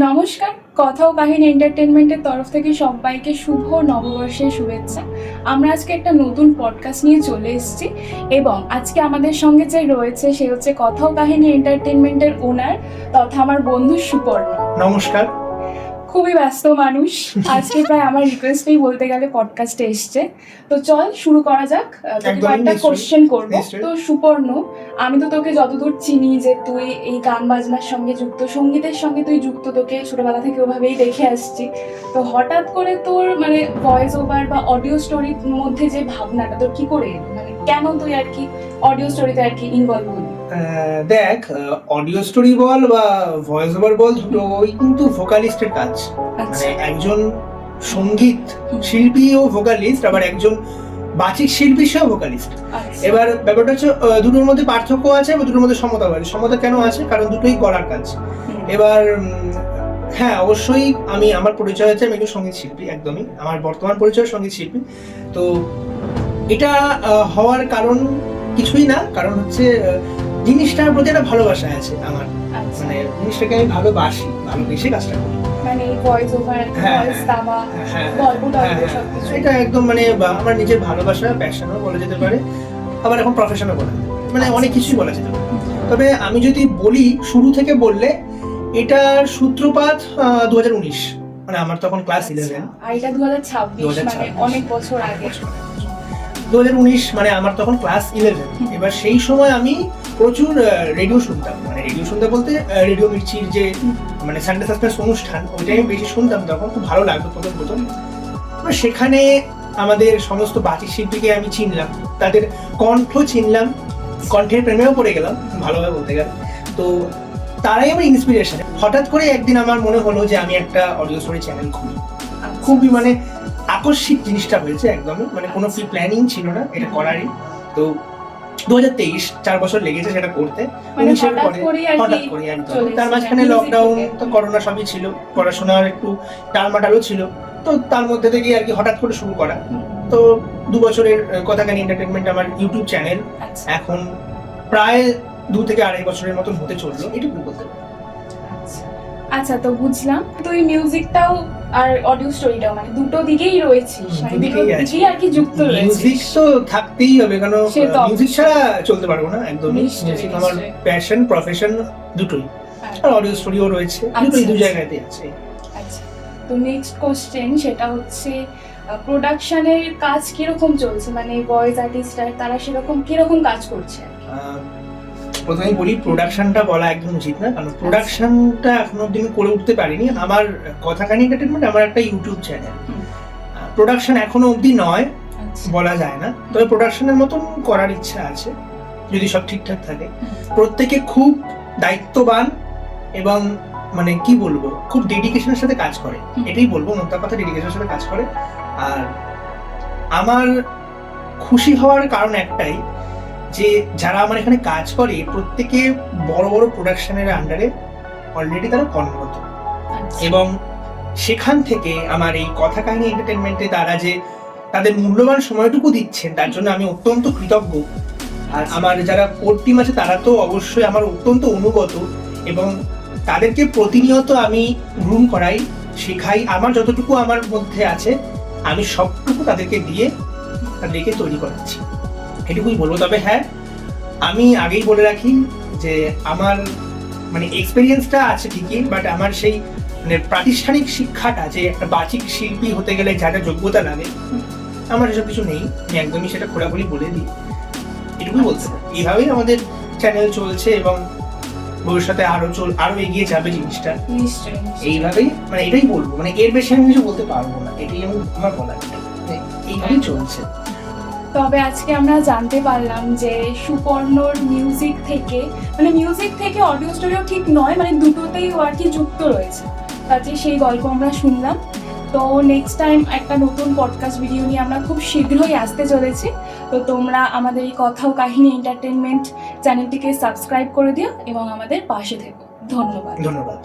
নমস্কার, কথা ও কাহিনী এন্টারটেনমেন্টের তরফ থেকে সবাইকে শুভ নববর্ষের শুভেচ্ছা। আমরা আজকে একটা নতুন পডকাস্ট নিয়ে চলে এসেছি এবং আজকে আমাদের সঙ্গে যে রয়েছে সে হচ্ছে কথা ও কাহিনী এন্টারটেনমেন্টের ওনার তথা আমার বন্ধু সুপর্ণ। নমস্কার। খুবই ব্যস্ত মানুষ, আজকে প্রায় আমার রিকোয়েস্টেই বলতে গেলে পডকাস্টে এসছে। তো চল শুরু করা যাক। তোকে কয়েকটা কোশ্চেন করবো। তো সুপর্ণ, আমি তো তোকে যতদূর চিনি যে তুই এই গান বাজনার সঙ্গে যুক্ত, সঙ্গীতের সঙ্গে তুই যুক্ত, তোকে ছোটবেলা থেকে ওভাবেই দেখে আসছি। তো হঠাৎ করে তোর মানে ভয়েস ওভার বা অডিও স্টোরির মধ্যে যে ভাবনাটা তোর কি করে এলো? মানে কেন তুই আর কি অডিও স্টোরিতে আর কি ইনভলভ হলি? দেখ, অডিও স্টোরি বল বা ভয়েস ওভার বল, দুটোই কিন্তু ভোকালিস্টের কাজ। মানে একজন সঙ্গীত শিল্পী ও ভোকালিস্ট, আবার একজন বাচিক শিল্পী সেও ভোকালিস্ট। এবার ব্যাপারটা হচ্ছে দুটোর মধ্যে পার্থক্য আছে বা দুটোর মধ্যে সমতা আছে। সমতা কেন আছে? কারণ দুটোই গলার কাজ। এবার হ্যাঁ, অবশ্যই আমার পরিচয় আছে, আমি একজন সঙ্গীত শিল্পী, একদমই আমার বর্তমান পরিচয় সঙ্গীত শিল্পী। তো এটা হওয়ার কারণ কিছুই না, কারণ হচ্ছে জিনিসটার প্রতি একটা ভালোবাসা আছে আমার। মানে জিনিসটাকে আমি ভালোবেসে কাজটা করি। মানে ভয়েস ওভার, ভয়েস দাবা, গল্পটা সবকিছু এটা একদম মানে আমার নিজের ভালোবাসা, প্যাশনও বলা যেতে পারে, আবার এখন প্রফেশনও বলা যেতে পারে, মানে অনেক কিছুই বলা যেতে পারে। তবে আমি যদি বলি শুরু থেকে বললে, এটার সূত্রপাত 2019, মানে আমার তখন ক্লাস 11। আর এটা 2026, মানে অনেক বছর আগে। 2019 মানে আমার তখন ক্লাস 11। এবার সেই সময় আমি প্রচুর রেডিও শুনতাম। মানে রেডিও শুনতে বলতে রেডিও মির্চির যে মানে সানডে সাসপেন্স অনুষ্ঠান, ওইটাই আমি বেশি শুনতাম। তখন খুব ভালো লাগতো প্রথম। সেখানে আমাদের সমস্ত বাচিক শিল্পীকে আমি চিনলাম, তাদের কণ্ঠ চিনলাম, কণ্ঠের প্রেমেও পড়ে গেলাম ভালোভাবে বলতে গেলে। তো তারাই আমার ইন্সপিরেশন। হঠাৎ করে একদিন আমার মনে হলো যে আমি একটা অডিও স্টোরি চ্যানেল খুলি। খুবই মানে আকস্মিক জিনিসটা হয়েছে, একদমই মানে কোনো প্ল্যানিং ছিল না এটা করারই। তো 2023, 4 বছর লেগেছে সেটা করতে। হঠাৎ করে একদম। তার মাঝখানে লকডাউন, তো করোনা সবই ছিল, পড়াশোনার একটু টালমাটালও ছিল। তো তার মধ্যে থেকে আর কি হঠাৎ করে শুরু করা। তো 2 বছরের কথা কাহিনী এন্টারটেনমেন্ট আমার ইউটিউব চ্যানেল এখন প্রায় 2 থেকে 2.5 বছরের মতন হতে চললো, এটুকু বলতে পারি। আচ্ছা, তো বুঝলাম তুই মিউজিকটাও আর অডিও স্টোরিটাও মানে দুটো দিকেই রয়েছিস, মানে দুটো দিকেই আর কি যুক্ত রয়েছিস। মিউজিক তো থাকতেই হবে, কারণ মিউজিক ছাড়া চলতে পারবো না, একদমই। মিউজিক আমার প্যাশন, প্রফেশন দুটোই। আর অডিও স্টোরিও রয়েছে, দুটোই দু জায়গাতে আছে। আচ্ছা, তো নেক্সট কোশ্চেন সেটা হচ্ছে প্রোডাকশনের কাজ কিরকম চলছে? মানে ভয়েস আর্টিস্টরা তারা সেরকম কিরকম কাজ করছে? প্রথমেই বলি, প্রোডাকশনটা বলা একদম উচিত না, কারণ প্রোডাকশনটা এখনো অব্দি আমি করে উঠতে পারিনি। আমার কথা কাহিনী এন্টারটেনমেন্ট আমার একটা ইউটিউব চ্যানেল, প্রোডাকশন এখনো অব্দি নয় বলা যায় না। তবে প্রোডাকশনের মতন করার ইচ্ছা আছে যদি সব ঠিকঠাক থাকে। প্রত্যেকে খুব দায়িত্ববান এবং মানে কি বলবো, খুব ডেডিকেশনের সাথে কাজ করে, এটাই বলবো, মোটা কথা ডেডিকেশনের সাথে কাজ করে। আর আমার খুশি হওয়ার কারণ একটাই, যে যারা আমার এখানে কাজ করে প্রত্যেকে বড় বড় প্রোডাকশনের আন্ডারে অলরেডি তারা কর্মরত, এবং সেখান থেকে আমার এই কথা কাহিনী এন্টারটেনমেন্টে তারা যে তাদের মূল্যবান সময়টুকু দিচ্ছেন তার জন্য আমি অত্যন্ত কৃতজ্ঞ। আর আমার যারা কোর টিম আছে তারা তো অবশ্যই আমার অত্যন্ত অনুগত, এবং তাদেরকে প্রতিনিয়ত আমি গ্রুম করাই, শেখাই। আমার যতটুকু আমার মধ্যে আছে আমি সবটুকু তাদেরকে দিয়ে তাদেরকে তৈরি করাচ্ছি, এটুকুই বলবো। তবে হ্যাঁ, আমি আগেই বলে রাখি যে আমার মানে এক্সপেরিয়েন্সটা আছে ঠিকই, বাট আমার সেই মানে প্রাতিষ্ঠানিক শিক্ষাটা, যে একটা বাচিক শিল্পী হতে গেলে যা যা যোগ্যতা লাগে, আমার এসব কিছু নেই। আমি একদমই সেটা খোলাখুলি বলে দিই, এটুকুই বলতে পারি। এইভাবেই আমাদের চ্যানেল চলছে এবং ভবিষ্যতে আরো এগিয়ে যাবে জিনিসটা এইভাবেই। মানে এটাই বলবো, মানে এর বেশি আমি কিছু বলতে পারবো না, এটাই আমার বলার, এইভাবেই চলছে। তবে আজকে আমরা জানতে পারলাম যে সুপর্ণর মিউজিক থেকে অডিও স্টোরিও ঠিক নয়, মানে দুটোতেই ও আর কি যুক্ত রয়েছে। তাতে সেই গল্প আমরা শুনলাম। তো নেক্সট টাইম একটা নতুন পডকাস্ট ভিডিও নিয়ে আমরা খুব শীঘ্রই আসতে চলেছি। তো তোমরা আমাদের এই কথা ও কাহিনী এন্টারটেনমেন্ট চ্যানেলটিকে সাবস্ক্রাইব করে দিও এবং আমাদের পাশে থেকো। ধন্যবাদ।